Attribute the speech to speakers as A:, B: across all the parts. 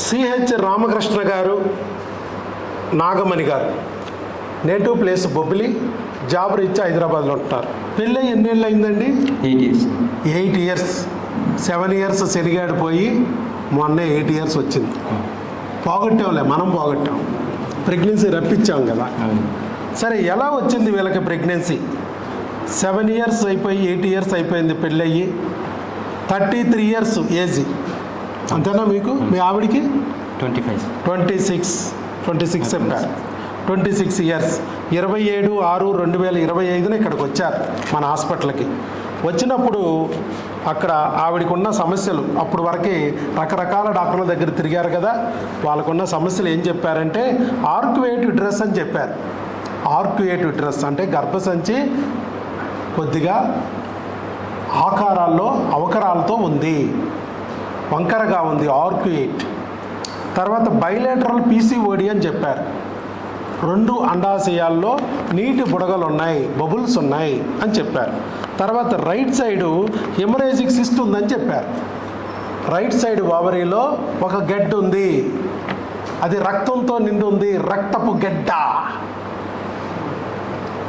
A: CH Ramakrishna గారు, నాగమణి గారు, native place Bobbili, job reach హైదరాబాద్లో ఉంటారు. పెళ్ళి ఎన్నేళ్ళు అయిందండి?
B: 8 years.
A: 8 years. 7 years శనిగాడు పోయి మొన్నే 8 years వచ్చింది. పోగొట్టాంలే, మనం పోగొట్టాం. ప్రెగ్నెన్సీ రప్పించాం కదా. సరే, ఎలా వచ్చింది వీళ్ళకి ప్రెగ్నెన్సీ? 7 years అయిపోయి 8 years అయిపోయింది పెళ్ళయ్యి. 33 years ఏజ్. అంతేనా మీకు? మీ ఆవిడికి
B: 25.
A: 26 చెప్పారు. 26 years. 27/6/2025 ఇక్కడికి వచ్చారు మన హాస్పిటల్కి. వచ్చినప్పుడు అక్కడ ఆవిడకున్న సమస్యలు, అప్పుడు వరకు రకరకాల డాక్టర్ల దగ్గర తిరిగారు కదా, వాళ్ళకున్న సమస్యలు ఏం చెప్పారంటే ఆర్క్యుయేట్ యుటరస్ అని చెప్పారు. ఆర్క్యుయేట్ యుటరస్ అంటే గర్భసంచి కొద్దిగా ఆకారాల్లో అవకరాలతో ఉంది, వంకరగా ఉంది, ఆర్క్యుయేట్. తర్వాత బైలేటరల్ పీసీఓడి అని చెప్పారు. 2 అండాశయాల్లో నీటి బుడగలు ఉన్నాయి, బబుల్స్ ఉన్నాయి అని చెప్పారు. తర్వాత రైట్ సైడు హెమరేజిక్ సిస్ట్ ఉందని చెప్పారు. రైట్ సైడ్ ఓవరీలో ఒక గెడ్డ ఉంది, అది రక్తంతో నిండి ఉంది, రక్తపు గెడ్డ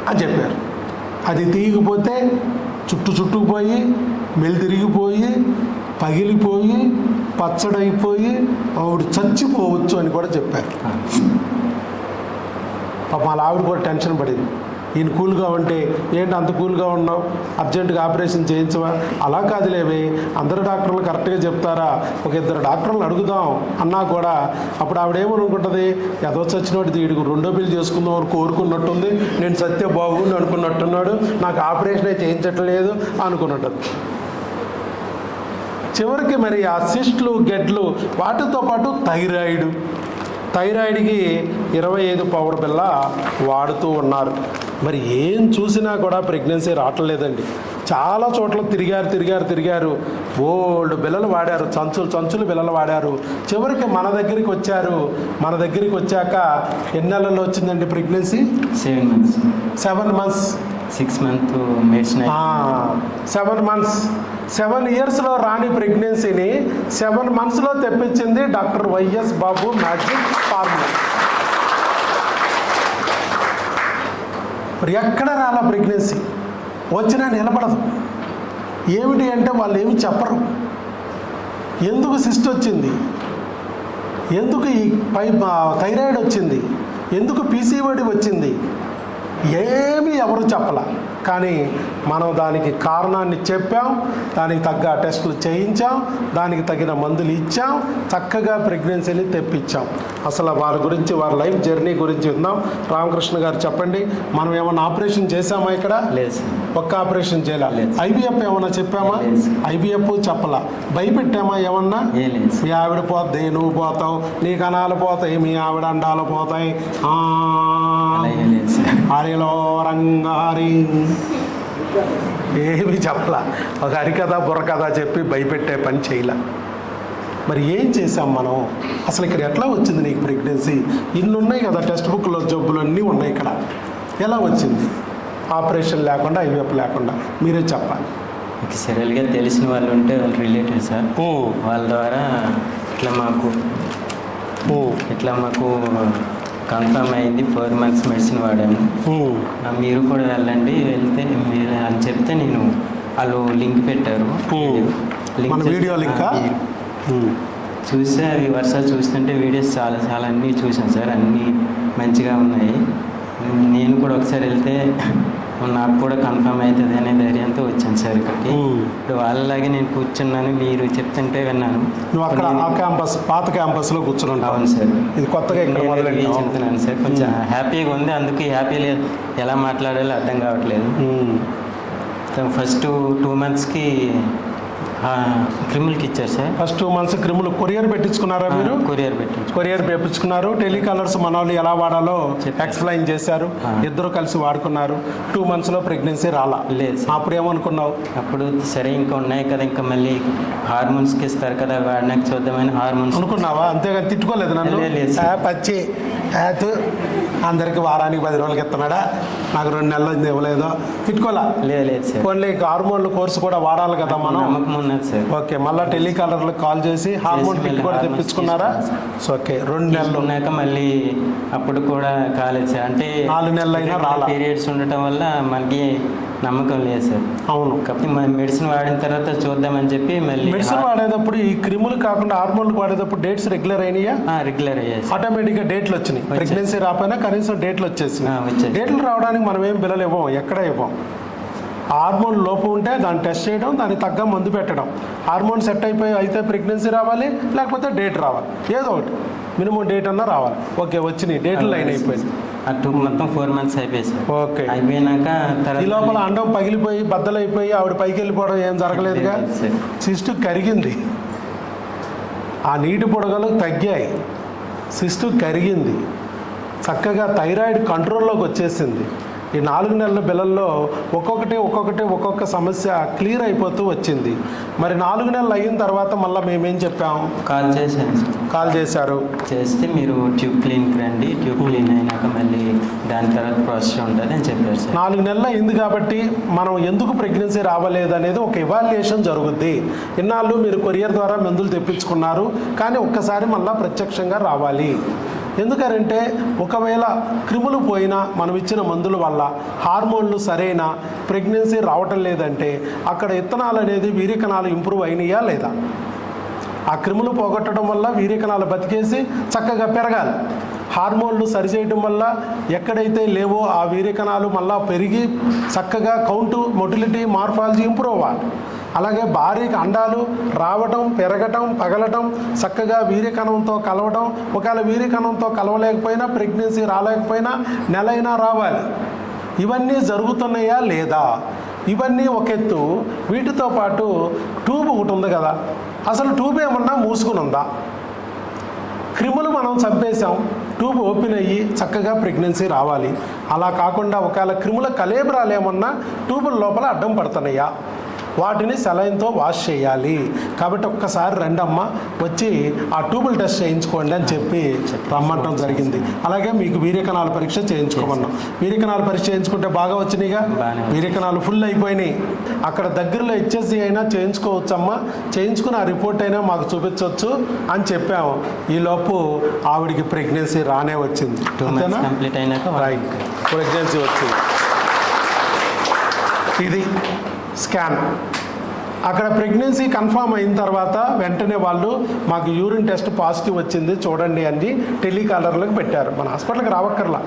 A: అని చెప్పారు. అది తీయకపోతే చుట్టుకుపోయి మెలితిరిగిపోయి పగిలిపోయి పచ్చడైపోయి ఆవిడ చచ్చిపోవచ్చు అని కూడా చెప్పారు. పాప వాళ్ళ ఆవిడ కూడా టెన్షన్ పడింది. ఈయన కూల్గా ఉంటే ఏంటి అంత కూల్గా ఉన్నావు, అర్జెంటుగా ఆపరేషన్ చేయించవా? అలా కాదులేవి, అందరు డాక్టర్లు కరెక్ట్గా చెప్తారా, ఒక 2 డాక్టర్లను అడుగుదాం అన్నా కూడా అప్పుడు ఆవిడేమని అనుకుంటుంది, ఏదో చచ్చినోటి వీడికి 2వ పెళ్లి చేసుకుందాం అని కోరుకున్నట్టుంది, నేను సత్య బాగుండి అనుకున్నట్టున్నాడు, నాకు ఆపరేషన్ అయితే చేయించట్లేదు అనుకున్నట్టుంది. చివరికి మరి ఆ సిస్ట్లు గెడ్లు వాటితో పాటు థైరాయిడ్కి 25 పౌడర్ బిళ్ళ వాడుతూ ఉన్నారు. మరి ఏం చూసినా కూడా ప్రెగ్నెన్సీ రావట్లేదండి. చాలా చోట్ల తిరిగారు, ఓల్డ్ బిళ్ళలు వాడారు, చంచులు బిళ్ళలు వాడారు. చివరికి మన దగ్గరికి వచ్చారు. మన దగ్గరికి వచ్చాక ఎన్ని నెలల్లో వచ్చిందండి pregnancy?
B: 7 months.
A: 7 months.
B: 6 months medicine.
A: 7 months. 7 yearsలో రాని ప్రెగ్నెన్సీని 7 monthsలో తెప్పించింది డాక్టర్ వైఎస్ బాబు మ్యాజిక్ ఫార్ములా. మరి ఎక్కడ రాలా ప్రెగ్నెన్సీ, వచ్చినా నిలబడదు. ఏమిటి అంటే వాళ్ళు ఏమి చెప్పరు. ఎందుకు సిస్ట్ వచ్చింది, ఎందుకు ఈ థైరాయిడ్ వచ్చింది, ఎందుకు పీసీఓడి వచ్చింది, ఏమీ ఎవరు చెప్పలా. కానీ మనం దానికి కారణాన్ని చెప్పాం, దానికి తగ్గ టెస్టులు చేయించాం, దానికి తగిన మందులు ఇచ్చాం, చక్కగా ప్రెగ్నెన్సీని తెప్పించాం. అసలు వారి గురించి, వారి లైఫ్ జర్నీ గురించి విందాం. రామకృష్ణ గారు చెప్పండి, మనం ఏమన్నా ఆపరేషన్ చేసామా ఇక్కడ?
B: లేదు.
A: ఒక్క ఆపరేషన్ చేయాలి. ఐవీఎఫ్ ఏమన్నా చెప్పామా? ఐవీఎఫ్ చెప్పలా. భయపెట్టామా ఏమన్నా? మీ ఆవిడ పోద్ది, నువ్వు పోతావు, నీ కణాలు పోతాయి, మీ ఆవిడ అండాలు పోతాయి, హరిలో రంగారి ఏమి చెప్పలా. ఒక హరికథ బుర్రకథ చెప్పి భయపెట్టే పని చేయలే. మరి ఏం చేసాం మనం? అసలు ఇక్కడ ఎట్లా వచ్చింది నీకు ప్రెగ్నెన్సీ? ఇన్ని ఉన్నాయి కదా, టెక్స్ట్ బుక్లో జబ్బులు అన్నీ ఉన్నాయి. ఇక్కడ ఎలా వచ్చింది? ఆపరేషన్ లేకుండా, ఐవీఎఫ్ లేకుండా, మీరే చెప్పాలి.
B: సరియల్గా తెలిసిన వాళ్ళు ఉంటే వాళ్ళ రిలేటివ్ సార్, వాళ్ళ ద్వారా ఇట్లా మాకు కన్ఫర్మ్ అయింది. 4 months మెడిసిన్ వాడాము. మీరు కూడా వెళ్ళండి, వెళ్తే మీరు అని చెప్తే నేను వాళ్ళు లింక్ పెట్టారు.
A: వీడియో లింక్
B: చూస్తే అవి వరుస చూస్తుంటే వీడియోస్ చాలా అన్నీ చూసాను సార్, అన్నీ మంచిగా ఉన్నాయి. నేను కూడా ఒకసారి వెళ్తే నాకు కూడా కన్ఫర్మ్ అవుతుంది అనే ధైర్యంతో వచ్చాను సార్ ఇక్కడికి. ఇప్పుడు వాళ్ళలాగే నేను కూర్చున్నాను, మీరు చెప్తుంటే విన్నాను.
A: నువ్వు అక్కడ ఆ క్యాంపస్, పాత క్యాంపస్లో కూర్చున్నాను.
B: అవును సార్,
A: ఇది కొత్తగా
B: చెప్తున్నాను సార్. కొంచెం హ్యాపీగా ఉంది, అందుకే హ్యాపీ లేదు, ఎలా మాట్లాడాలో అర్థం కావట్లేదు. ఫస్ట్ 2 monthsకి క్రిములకి ఇచ్చారు సార్.
A: ఫస్ట్ 2 months క్రిములు కొరియర్ పెట్టించుకున్నారా మీరు? కొరియర్ పెట్టించుకున్నారు. టెలికాలర్స్ మన వాళ్ళు ఎలా వాడాలో ఎక్స్ప్లెయిన్ చేశారు, ఇద్దరు కలిసి వాడుకున్నారు. 2 monthsలో ప్రెగ్నెన్సీ రాలా?
B: లేదు.
A: అప్పుడు ఏమనుకున్నావు?
B: అప్పుడు సరే ఇంకా ఉన్నాయి కదా, ఇంకా మళ్ళీ హార్మోన్స్కి ఇస్తారు కదా, వాడినాక చూద్దామని హార్మోన్స్
A: అనుకున్నావా? అంతేగా తిట్టుకోలేదు నన్ను?
B: లేదు.
A: పచ్చి అందరికి వారానికి 10 రోజులకి ఇస్తున్నాడా, నాకు 2 నెలలు ఇవ్వలేదో తిట్టుకోలే.
B: లేదు సార్.
A: ఓన్లీ హార్మోన్ల కోర్సు కూడా వాడాలి కదా మనం.
B: నమ్మకం ఉన్నది సార్.
A: ఓకే, మళ్ళీ టెలికాలర్లకు కాల్ చేసి హార్మోన్ కిట్ కూడా తెప్పించుకున్నారా? సో ఓకే, 2 నెలలు
B: ఉన్నాక మళ్ళీ అప్పుడు కూడా కాలేదు సార్. అంటే
A: 4 నెలలు అయినా రాలా.
B: పీరియడ్స్ ఉండటం వల్ల మనకి నమ్మకం లేదు సార్.
A: అవును,
B: కాబట్టి మనం మెడిసిన్ వాడిన తర్వాత చూద్దామని చెప్పి మళ్ళీ
A: మెడిసిన్ వాడేటప్పుడు ఈ క్రిములు కాకుండా హార్మోన్లు వాడేటప్పుడు డేట్స్ రెగ్యులర్ అయినాయా?
B: రెగ్యులర్ అయ్యాయి సార్.
A: ఆటోమేటిక్గా డేట్లు వచ్చినాయి. ప్రెగ్నెన్సీ రాకపోయినా కనీసం డేట్లు వచ్చేసినాయి.
B: వచ్చాయి.
A: డేట్లు రావడానికి మనం ఏం బిల్లలు ఇవ్వం, ఎక్కడ ఇవ్వం. హార్మోన్ లోపం ఉంటే దాన్ని టెస్ట్ చేయడం, దానికి తగ్గ మందు పెట్టడం. హార్మోన్ సెట్ అయిపోయి అయితే ప్రెగ్నెన్సీ రావాలి, లేకపోతే డేట్ రావాలి, ఏదో ఒకటి మినిమం డేట్ అన్నా రావాలి. ఓకే, వచ్చినాయి, డేట్లు లైన్ అయిపోయింది.
B: మొత్తం 4 months అయిపోయి సార్.
A: ఓకే,
B: అయిపోయినాక
A: ఈ లోపల అండం పగిలిపోయి బద్దలైపోయి ఆవిడ పైకి వెళ్ళిపోవడం ఏం జరగలేదుగా. సిస్టు కరిగింది, ఆ నీటి బుడగలు తగ్గాయి, సిస్టు కరిగింది, చక్కగా థైరాయిడ్ కంట్రోల్లోకి వచ్చేసింది. ఈ 4 నెలల బిళ్ళల్లో ఒక్కొక్క సమస్య క్లియర్ అయిపోతూ వచ్చింది. మరి 4 నెలలు అయిన తర్వాత మళ్ళీ మేమేం చెప్పాము?
B: కాల్ చేశాను.
A: కాల్ చేశారు,
B: చేస్తే మీరు ట్యూబ్ క్లీన్కి రండి, ట్యూబ్ క్లీన్ అయినాక మళ్ళీ దాని తర్వాత ప్రాసెస్ ఉంటుంది అని చెప్పారు సార్.
A: 4 నెలలు అయింది కాబట్టి మనం ఎందుకు ప్రెగ్నెన్సీ రావలేదు అనేది ఒక ఎవాల్యుయేషన్ జరుగుద్ది. ఇన్నాళ్ళు మీరు కొరియర్ ద్వారా మందులు తెప్పించుకున్నారు, కానీ ఒక్కసారి మళ్ళీ ప్రత్యక్షంగా రావాలి. ఎందుకంటే ఒకవేళ క్రిములు పోయినా మనం ఇచ్చిన మందుల వల్ల హార్మోన్లు సరైన ప్రెగ్నెన్సీ రావటం లేదంటే అక్కడ ఇత్తనాలు అనేది వీర్యకణాలు ఇంప్రూవ్ అయినాయా లేదా? ఆ క్రిములు పోగొట్టడం వల్ల వీర్యకణాలు బతికేసి చక్కగా పెరగాలి. హార్మోన్లు సరిచేయడం వల్ల ఎక్కడైతే లేవో ఆ వీర్యకణాలు మళ్ళా పెరిగి చక్కగా కౌంటు, మొటిలిటీ, మార్ఫాలజీ ఇంప్రూవ్ అవ్వాలి. అలాగే భారీగా అండాలు రావటం, పెరగటం, పగలటం, చక్కగా వీర్యకణంతో కలవడం. ఒకవేళ వీర్యకణంతో కలవలేకపోయినా, ప్రెగ్నెన్సీ రాలేకపోయినా నెలైనా రావాలి. ఇవన్నీ జరుగుతున్నాయా లేదా? ఇవన్నీ ఒక ఎత్తు. వీటితో పాటు ట్యూబ్ ఒకటి ఉంది కదా, అసలు ట్యూబ్ ఏమన్నా మూసుకుని ఉందా? క్రిములు మనం చంపేశాం, ట్యూబ్ ఓపెన్ అయ్యి చక్కగా ప్రెగ్నెన్సీ రావాలి. అలా కాకుండా ఒకవేళ క్రిముల కలేబరాలు ఏమన్నా ట్యూబుల లోపల అడ్డం పడుతున్నాయా? వాటిని సెలైన్తో వాష్ చేయాలి. కాబట్టి ఒక్కసారి రండమ్మ, వచ్చి ఆ ట్యూబుల్ టెస్ట్ చేయించుకోండి అని చెప్పి రమ్మంటం జరిగింది. అలాగే మీకు వీర్యకణాల పరీక్ష చేయించుకోమన్నాం. వీర్యకణాల పరీక్ష చేయించుకుంటే బాగా వచ్చినాయిగా, వీర్యకణాలు ఫుల్ అయిపోయినాయి. అక్కడ దగ్గరలో హెచ్ఎస్సి అయినా చేయించుకోవచ్చమ్మా, చేయించుకుని ఆ రిపోర్ట్ అయినా మాకు చూపించవచ్చు అని చెప్పాము. ఈలోపు ఆవిడికి ప్రెగ్నెన్సీ రానే వచ్చింది. అంతేనా? రైట్, ప్రెగ్నెన్సీ వచ్చింది. ఇది స్కాన్. అక్కడ ప్రెగ్నెన్సీ కన్ఫామ్ అయిన తర్వాత వెంటనే వాళ్ళు మాకు యూరిన్ టెస్ట్ పాజిటివ్ వచ్చింది చూడండి అని టెలికాలర్లకు పెట్టారు. మన హాస్పిటల్కి రావక్కర్లా,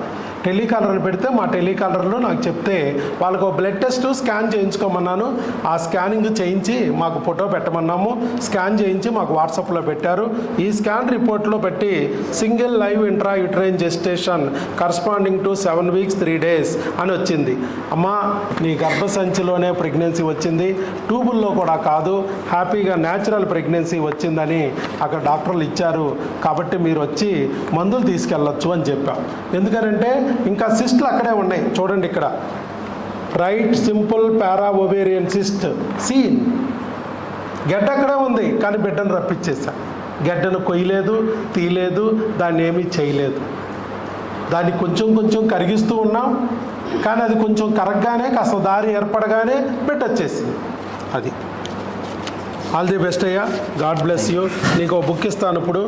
A: టెలికాలర్ని పెడితే మా టెలికాలర్లు నాకు చెప్తే వాళ్ళకు బ్లడ్ టెస్ట్, స్కాన్ చేయించుకోమన్నాను. ఆ స్కానింగ్ చేయించి మాకు ఫోటో పెట్టమన్నాము. స్కాన్ చేయించి మాకు వాట్సాప్లో పెట్టారు. ఈ స్కాన్ రిపోర్ట్లో పెట్టి single live intra uterine gestation corresponding to 7 weeks 3 days అని వచ్చింది. అమ్మా, నీ గర్భసంచిలోనే ప్రెగ్నెన్సీ వచ్చింది, ట్యూబుల్లో కూడా కాదు, హ్యాపీగా న్యాచురల్ ప్రెగ్నెన్సీ వచ్చిందని అక్కడ డాక్టర్లు ఇచ్చారు. కాబట్టి మీరు వచ్చి మందులు తీసుకెళ్ళొచ్చు అని చెప్పాం. ఎందుకంటే ఇంకా సిస్ట్లు అక్కడే ఉన్నాయి చూడండి. ఇక్కడ రైట్ సింపుల్ పారా ఓవేరియన్ సిస్ట్ సీన్. గడ్డ అక్కడే ఉంది, కానీ బిడ్డను రప్పించేసా. గడ్డను కొయ్యలేదు, తీయలేదు, దాన్ని ఏమీ చేయలేదు. దాన్ని కొంచెం కరిగిస్తూ ఉన్నాం, కానీ అది కొంచెం కరగగానే, కాస్త దారి ఏర్పడగానే బిడ్డ వచ్చేసింది. అది ఆల్ ది బెస్ట్ అయ్యా, గాడ్ బ్లెస్ యూ. నీకు ఒక బుక్ ఇస్తాను ఇప్పుడు.